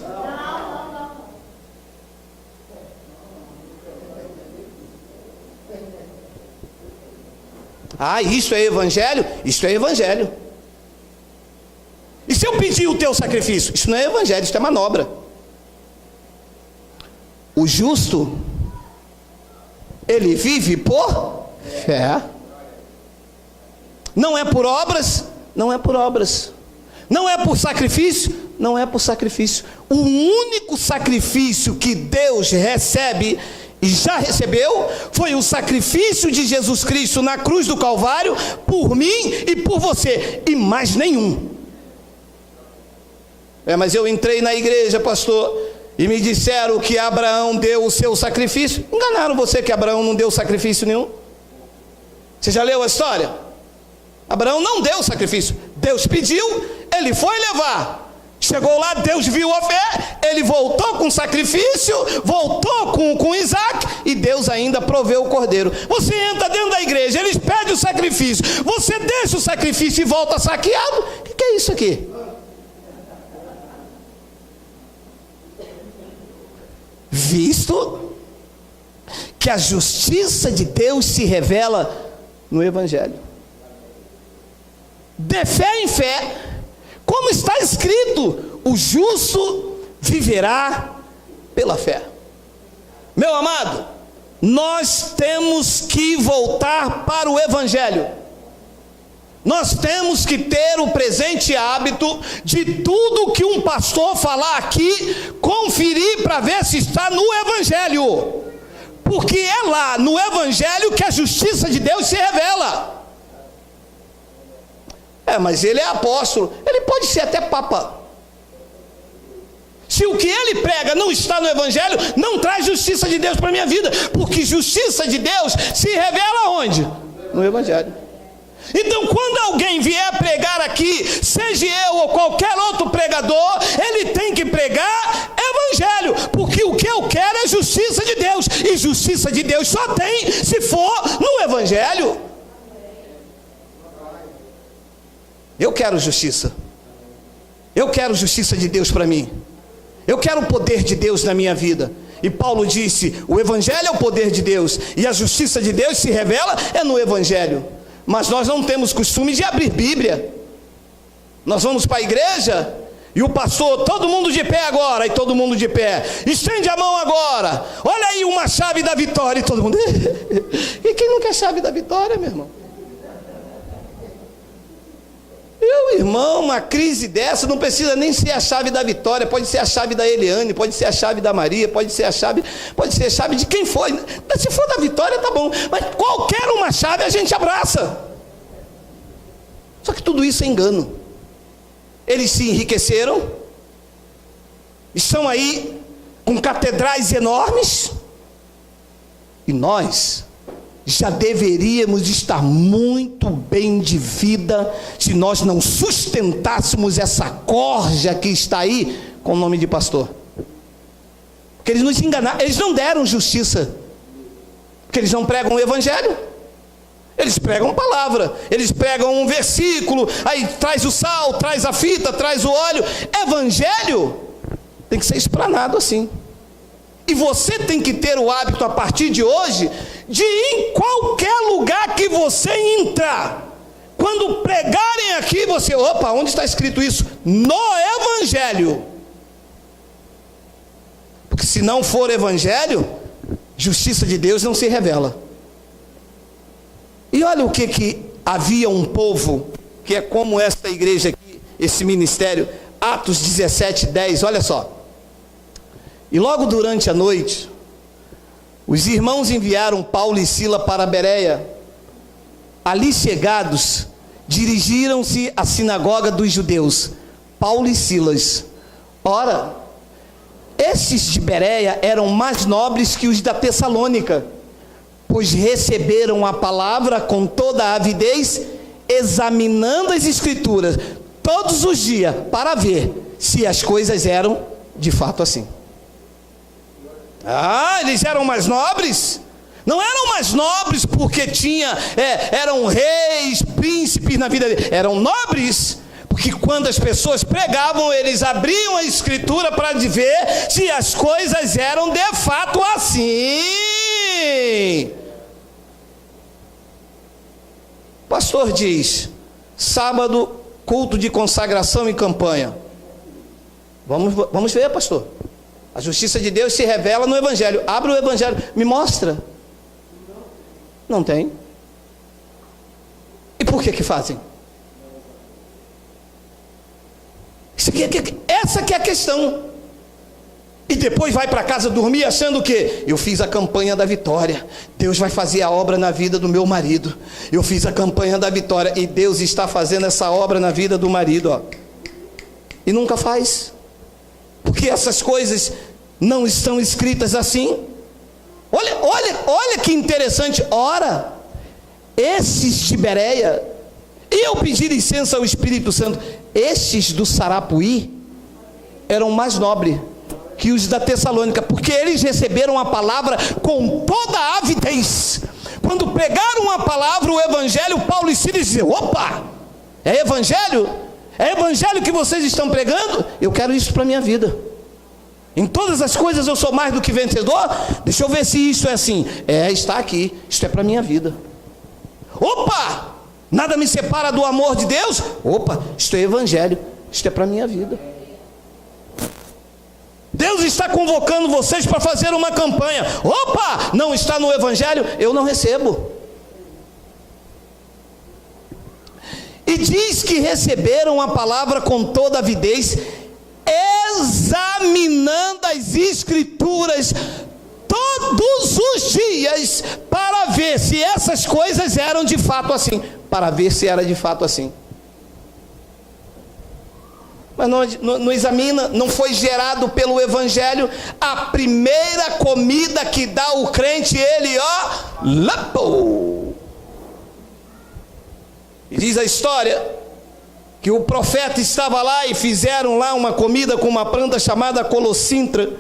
Ah, isso é evangelho? Isso é evangelho. E se eu pedir o teu sacrifício? Isso não é evangelho, isso é manobra. O justo, ele vive por fé. Não é por obras? Não é por obras. Não é por sacrifício? Não é por sacrifício. O único sacrifício que Deus recebe e já recebeu foi o sacrifício de Jesus Cristo na cruz do Calvário por mim e por você, e mais nenhum. Mas eu entrei na igreja, pastor, e me disseram que Abraão deu o seu sacrifício. Enganaram você que Abraão não deu sacrifício nenhum. Você já leu a história? Abraão não deu sacrifício. Deus pediu, ele foi levar. Chegou lá, Deus viu a fé, ele voltou com sacrifício, voltou com Isaac, e Deus ainda proveu o cordeiro. Você entra dentro da igreja, eles pedem o sacrifício, você deixa o sacrifício e volta saqueado. O que é isso aqui? Visto que a justiça de Deus se revela no evangelho, de fé em fé, como está escrito, o justo viverá pela fé. Meu amado, nós temos que voltar para o evangelho. Nós temos que ter o presente hábito de tudo que um pastor falar aqui, conferir para ver se está no evangelho. Porque é lá no evangelho que a justiça de Deus se revela. Mas ele é apóstolo, ele pode ser até papa. Se o que ele prega não está no evangelho, não traz justiça de Deus para a minha vida, porque justiça de Deus se revela onde? No evangelho. Então quando alguém vier pregar aqui, seja eu ou qualquer outro pregador, ele tem que pregar evangelho, porque o que eu quero é justiça de Deus, e justiça de Deus só tem se for no evangelho. Eu quero justiça. Eu quero justiça de Deus para mim. Eu quero o poder de Deus na minha vida. E Paulo disse, o evangelho é o poder de Deus, e a justiça de Deus se revela é no evangelho. Mas nós não temos costume de abrir Bíblia. Nós vamos para a igreja, e o pastor, todo mundo de pé agora, e todo mundo de pé, estende a mão agora, olha aí uma chave da vitória, e todo mundo, e quem não quer chave da vitória, meu irmão? Meu irmão, uma crise dessa não precisa nem ser a chave da vitória, pode ser a chave da Eliane, pode ser a chave da Maria, pode ser a chave de quem for. Se for da vitória, tá bom, mas qualquer uma chave a gente abraça. Só que tudo isso é engano. Eles se enriqueceram, estão aí com catedrais enormes, e nós já deveríamos estar muito bem de vida, se nós não sustentássemos essa corja que está aí com o nome de pastor. Porque eles nos enganaram, eles não deram justiça, porque eles não pregam o evangelho. Eles pregam palavra, eles pregam um versículo, aí traz o sal, traz a fita, traz o óleo. Evangelho tem que ser explanado assim. E você tem que ter o hábito a partir de hoje, de em qualquer lugar que você entrar, quando pregarem aqui, você, opa, onde está escrito isso? No evangelho. Porque se não for evangelho, justiça de Deus não se revela. E olha o que havia um povo, que é como esta igreja aqui, esse ministério, Atos 17, 10, olha só. E logo durante a noite, os irmãos enviaram Paulo e Sila para Bereia. Ali chegados, dirigiram-se à sinagoga dos judeus, Paulo e Silas. Ora, esses de Bereia eram mais nobres que os da Tessalônica, pois receberam a palavra com toda a avidez, examinando as escrituras todos os dias, para ver se as coisas eram de fato assim. Eles eram mais nobres? Não eram mais nobres porque eram reis, príncipes na vida deles. Eram nobres porque quando as pessoas pregavam, eles abriam a escritura para ver se as coisas eram de fato assim. O pastor diz: sábado, culto de consagração e campanha. Vamos ver, pastor. A justiça de Deus se revela no Evangelho. Abre o Evangelho, me mostra. Não tem. E por que fazem? Essa que é a questão. E depois vai para casa dormir achando o quê? Eu fiz a campanha da vitória, Deus vai fazer a obra na vida do meu marido. Eu fiz a campanha da vitória e Deus está fazendo essa obra na vida do marido, ó. E nunca faz. Porque essas coisas não estão escritas assim. Olha que interessante. Ora, esses de Bereia, e eu pedi licença ao Espírito Santo, estes do Sarapuí eram mais nobres que os da Tessalônica, porque eles receberam a palavra com toda a avidez. Quando pregaram a palavra, o Evangelho, Paulo e Silas diziam: opa, é Evangelho? É Evangelho que vocês estão pregando? Eu quero isso para a minha vida. Em todas as coisas eu sou mais do que vencedor. Deixa eu ver se isso é assim. Está aqui, isto é para a minha vida. Opa, nada me separa do amor de Deus. Opa, isto é Evangelho, isto é para a minha vida. Deus está convocando vocês para fazer uma campanha. Opa, não está no Evangelho, eu não recebo. E diz que receberam a palavra com toda avidez, examinando as escrituras todos os dias, para ver se essas coisas eram de fato assim. Para ver se era de fato assim. Mas não examina, não foi gerado pelo Evangelho. A primeira comida que dá o crente, ele lapou. E diz a história que o profeta estava lá e fizeram lá uma comida com uma planta chamada colossintra,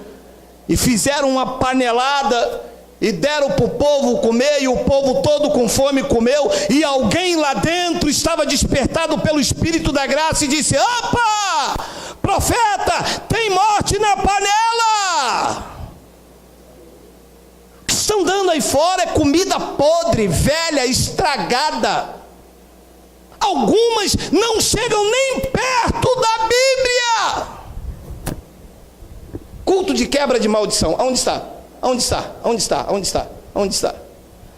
e fizeram uma panelada e deram para o povo comer, e o povo todo com fome comeu, e alguém lá dentro estava despertado pelo Espírito da graça e disse: opa, profeta, tem morte na panela. O que estão dando aí fora é comida podre, velha, estragada. Algumas não chegam nem perto da Bíblia. Culto de quebra de maldição, aonde está? Onde está? Onde está? Onde está? Onde está?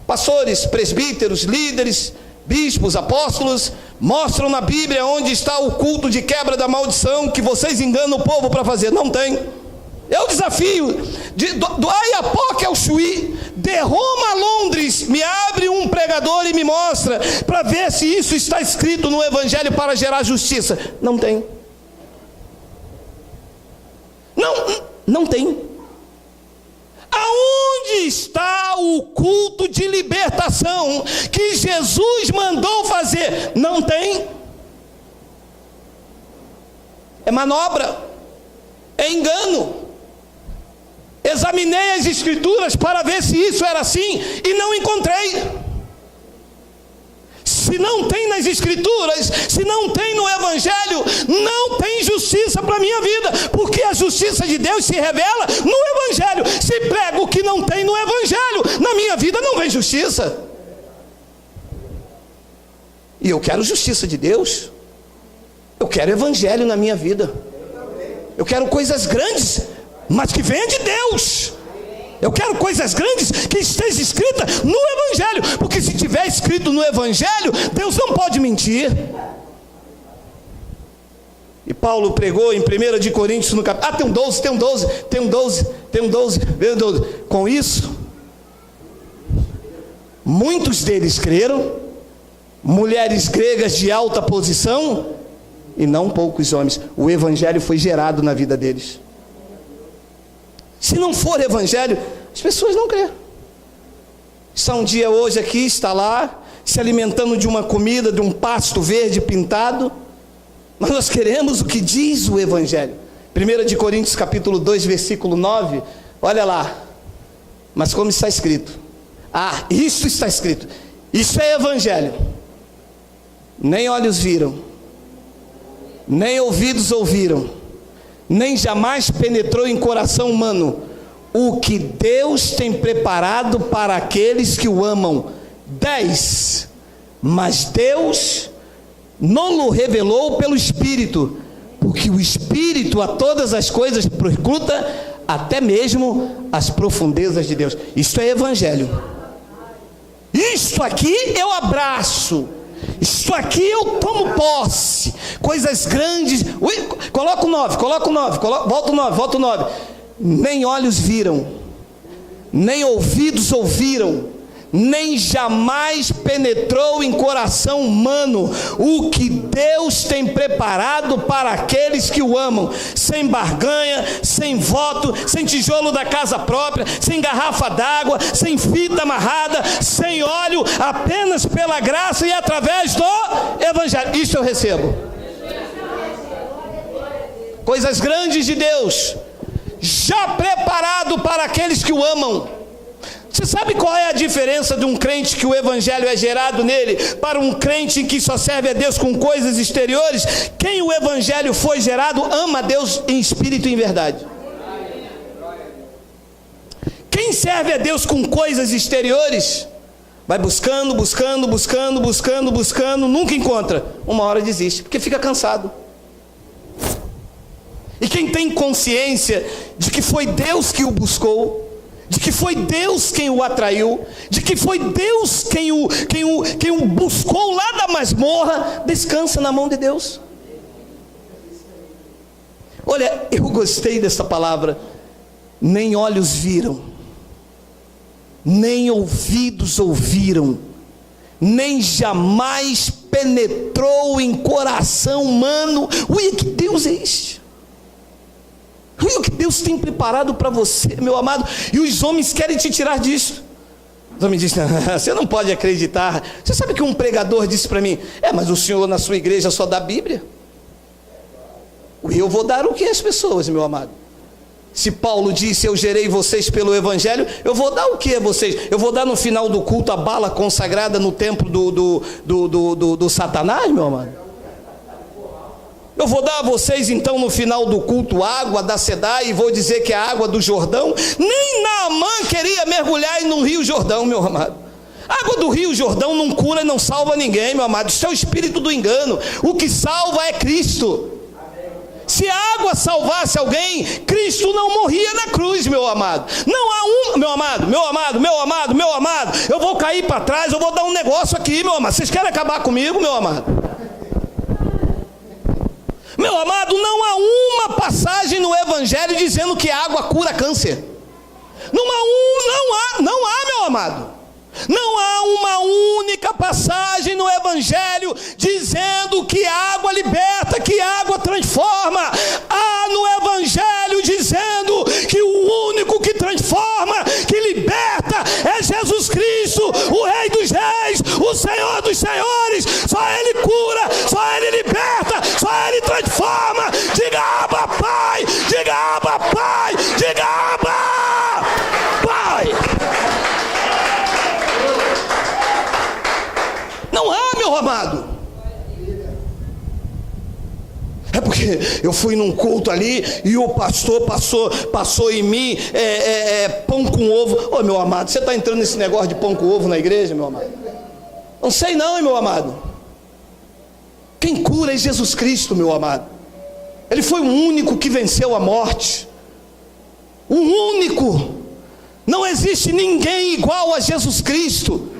Pastores, presbíteros, líderes, bispos, apóstolos, mostram na Bíblia onde está o culto de quebra da maldição que vocês enganam o povo para fazer. Não tem. É o desafio do Aiapoque ao Chuí, de Roma a Londres. Me abre um pregador e me mostra, para ver se isso está escrito no Evangelho para gerar justiça. Não tem. Não tem. Aonde está o culto de libertação que Jesus mandou fazer? Não tem. É manobra, é engano. Examinei as escrituras para ver se isso era assim e não encontrei. Se não tem nas escrituras, se não tem no Evangelho, não tem justiça para a minha vida, porque a justiça de Deus se revela no Evangelho. Se prego o que não tem no Evangelho, na minha vida não vem justiça. E eu quero justiça de Deus. Eu quero Evangelho na minha vida. Eu quero coisas grandes, mas que venha de Deus. Eu quero coisas grandes que esteja escrita no Evangelho, porque se tiver escrito no Evangelho, Deus não pode mentir. E Paulo pregou em 1 de Coríntios no capítulo... tem um 12. Com isso, muitos deles creram, mulheres gregas de alta posição, e não poucos homens. O evangelho foi gerado na vida deles. Se não for evangelho, as pessoas não creem. Está um dia hoje aqui, está lá, se alimentando de uma comida, de um pasto verde pintado, mas nós queremos o que diz o evangelho. 1 de Coríntios capítulo 2, versículo 9, olha lá. Mas como está escrito? Isso está escrito. Isso é evangelho. Nem olhos viram, nem ouvidos ouviram, nem jamais penetrou em coração humano o que Deus tem preparado para aqueles que o amam. 10. Mas Deus não o revelou pelo Espírito, porque o Espírito a todas as coisas perscruta, até mesmo as profundezas de Deus. Isto é evangelho. Isto aqui eu abraço. Isto aqui eu tomo posse. Coisas grandes. Coloca o 9, volta o 9. Nem olhos viram, nem ouvidos ouviram, nem jamais penetrou em coração humano o que Deus tem preparado para aqueles que o amam, sem barganha, sem voto, sem tijolo da casa própria, sem garrafa d'água, sem fita amarrada, sem óleo, apenas pela graça e através do evangelho. Isso eu recebo. Coisas grandes de Deus, já preparado para aqueles que o amam. Você sabe qual é a diferença de um crente que o evangelho é gerado nele para um crente que só serve a Deus com coisas exteriores? Quem o evangelho foi gerado ama a Deus em espírito e em verdade. Quem serve a Deus com coisas exteriores vai buscando, nunca encontra. Uma hora desiste, porque fica cansado. E quem tem consciência de que foi Deus que o buscou, de que foi Deus quem o atraiu, de que foi Deus quem o buscou lá da masmorra, descansa na mão de Deus. Olha, eu gostei dessa palavra. Nem olhos viram, nem ouvidos ouviram, nem jamais penetrou em coração humano. Ui, que Deus é este? Olha o que Deus tem preparado para você, meu amado. E os homens querem te tirar disso. Os homens dizem, você não pode acreditar. Você sabe que um pregador disse para mim, mas o senhor na sua igreja só dá Bíblia. Eu vou dar o que às pessoas, meu amado? Se Paulo disse, eu gerei vocês pelo evangelho, eu vou dar o que a vocês? Eu vou dar no final do culto a bala consagrada no templo do Satanás, meu amado? Eu vou dar a vocês então no final do culto água da Cedar e vou dizer que é a água do Jordão? Nem Naamã queria mergulhar no Rio Jordão, meu amado. A água do Rio Jordão não cura e não salva ninguém, meu amado. Isso é o espírito do engano. O que salva é Cristo. Se a água salvasse alguém, Cristo não morria na cruz, meu amado. Não há meu amado, eu vou cair para trás, eu vou dar um negócio aqui, meu amado. Vocês querem acabar comigo, meu amado? Meu amado, não há uma passagem no evangelho dizendo que a água cura câncer. Não há, meu amado. Não há uma única passagem no evangelho dizendo que a água liberta, que a água transforma. Há no evangelho dizendo que o único que transforma, que liberta é Jesus Cristo, o Rei dos Reis, o Senhor dos Senhores. Só Ele cura, só Ele liberta, só Ele transforma. Diga Abba Pai, diga Abba Pai, diga Abba Pai. Não há, meu amado. É porque eu fui num culto ali e o pastor passou em mim pão com ovo. Ô, meu amado, você está entrando nesse negócio de pão com ovo na igreja, meu amado? Não sei não, meu amado. Quem cura é Jesus Cristo, meu amado. Ele foi o único que venceu a morte. O único. Não existe ninguém igual a Jesus Cristo.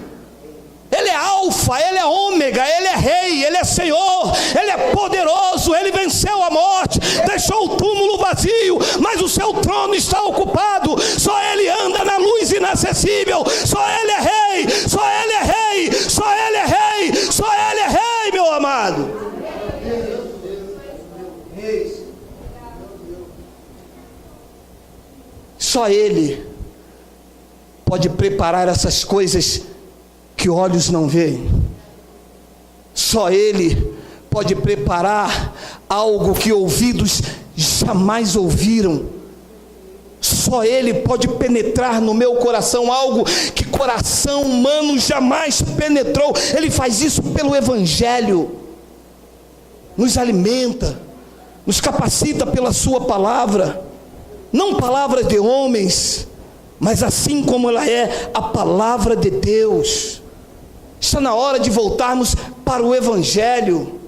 Ele é alfa Alfa, Ele é Ômega, Ele é Rei, Ele é Senhor, Ele é poderoso, Ele venceu a morte, deixou o túmulo vazio, mas o seu trono está ocupado. Só Ele anda na luz inacessível, só Ele é Rei, só Ele é Rei, só Ele é Rei, só Ele é Rei, meu amado. Só Ele pode preparar essas coisas que olhos não veem. Só Ele pode preparar algo que ouvidos jamais ouviram. Só Ele pode penetrar no meu coração algo que coração humano jamais penetrou. Ele faz isso pelo Evangelho. Nos alimenta, nos capacita pela sua palavra. Não palavras de homens, mas assim como ela é a palavra de Deus. Está na hora de voltarmos para o Evangelho,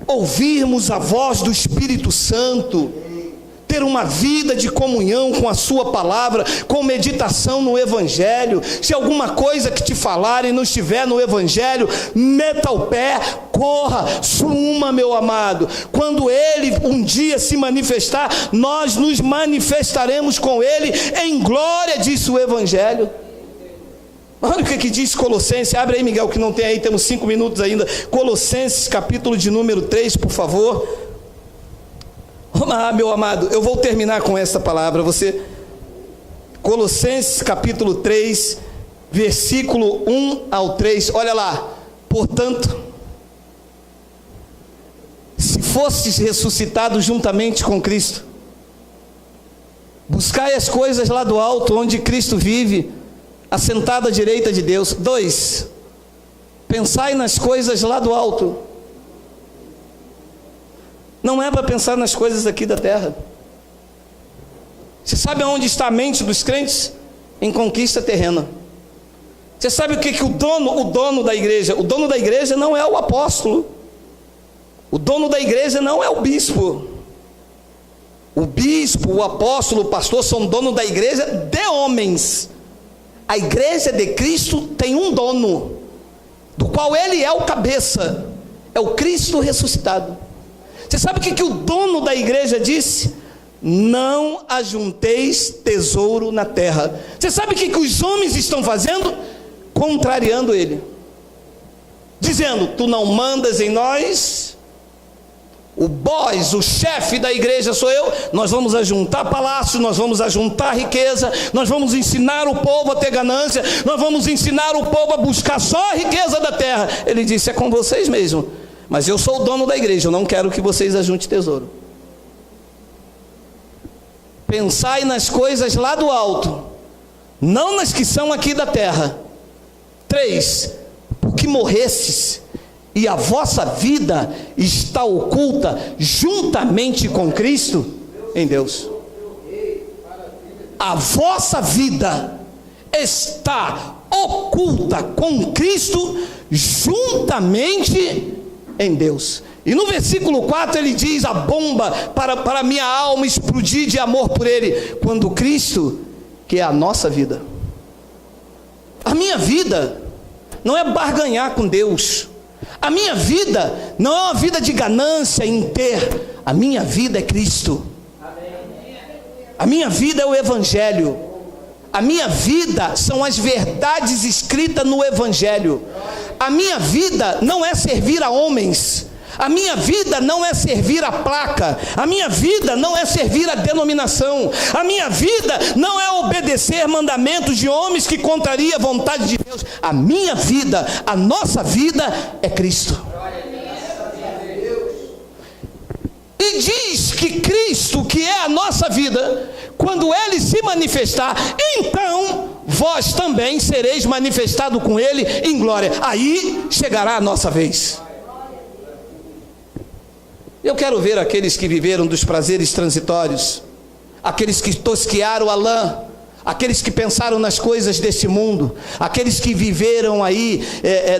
ouvirmos a voz do Espírito Santo, ter uma vida de comunhão com a sua palavra, com meditação no Evangelho. Se alguma coisa que te falarem não estiver no Evangelho, meta o pé, corra, suma, meu amado. Quando Ele um dia se manifestar, nós nos manifestaremos com Ele em glória, disse o Evangelho. Olha o que diz Colossenses. Abre aí, Miguel, que não tem aí, temos 5 minutos ainda. Colossenses, capítulo de número 3, por favor. Ah, meu amado, eu vou terminar com essa palavra. Colossenses, capítulo 3, versículo 1 ao 3. Olha lá. Portanto, se fostes ressuscitados juntamente com Cristo, buscai as coisas lá do alto, onde Cristo vive, assentado à direita de Deus. 2, pensai nas coisas lá do alto. Não é para pensar nas coisas aqui da terra. Você sabe aonde está a mente dos crentes? Em conquista terrena. Você sabe o que o dono da igreja? O dono da igreja não é o apóstolo. O dono da igreja não é o bispo. O bispo, o apóstolo, o pastor são dono da igreja de homens. A igreja de Cristo tem um dono, do qual ele é o cabeça. É o Cristo ressuscitado. Você sabe o que o dono da igreja disse? Não ajunteis tesouro na terra. Você sabe o que os homens estão fazendo? Contrariando ele, dizendo: tu não mandas em nós, o boss, o chefe da igreja sou eu. Nós vamos ajuntar palácios, nós vamos ajuntar riqueza, nós vamos ensinar o povo a ter ganância, nós vamos ensinar o povo a buscar só a riqueza da terra. Ele disse: é com vocês mesmo, mas eu sou o dono da igreja, eu não quero que vocês ajuntem tesouro. Pensai nas coisas lá do alto, não nas que são aqui da terra. 3, porque morrestes, e a vossa vida está oculta juntamente com Cristo em Deus. A vossa vida está oculta com Cristo juntamente em Deus. E no versículo 4 ele diz: a bomba para a minha alma explodir de amor por Ele, quando Cristo, que é a nossa vida. A minha vida não é barganhar com Deus. A minha vida não é uma vida de ganância em ter. A minha vida é Cristo. A minha vida é o Evangelho. A minha vida são as verdades escritas no Evangelho. A minha vida não é servir a homens. A minha vida não é servir a placa. A minha vida não é servir a denominação. A minha vida não é obedecer mandamentos de homens que contraria a vontade de Deus. A minha vida, a nossa vida é Cristo. E diz que Cristo, que é a nossa vida, quando Ele se manifestar, então vós também sereis manifestados com Ele em glória. Aí chegará a nossa vez. Eu quero ver aqueles que viveram dos prazeres transitórios, aqueles que tosquearam a lã, aqueles que pensaram nas coisas desse mundo, aqueles que viveram aí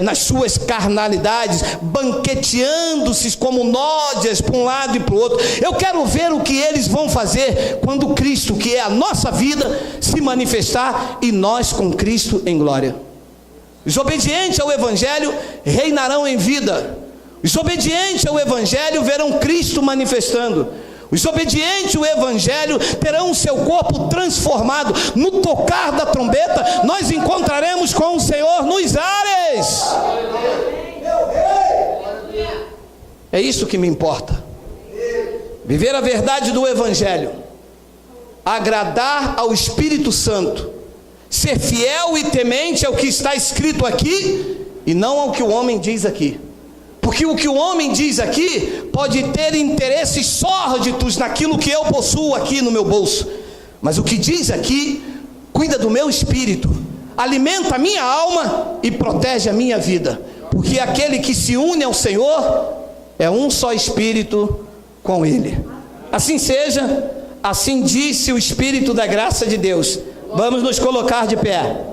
nas suas carnalidades, banqueteando-se como nódias para um lado e para o outro. Eu quero ver o que eles vão fazer quando Cristo, que é a nossa vida, se manifestar e nós com Cristo em glória. Os obedientes ao Evangelho reinarão em vida. Os obedientes ao Evangelho verão Cristo manifestando. Os obedientes ao Evangelho terão o seu corpo transformado. No tocar da trombeta, nós encontraremos com o Senhor nos ares. É isso que me importa. Viver a verdade do Evangelho, agradar ao Espírito Santo, ser fiel e temente ao que está escrito aqui e não ao que o homem diz aqui. Porque o que o homem diz aqui pode ter interesses sórdidos naquilo que eu possuo aqui no meu bolso, mas o que diz aqui cuida do meu espírito, alimenta a minha alma e protege a minha vida, porque aquele que se une ao Senhor é um só espírito com Ele. Assim seja, assim disse o Espírito da graça de Deus. Vamos nos colocar de pé.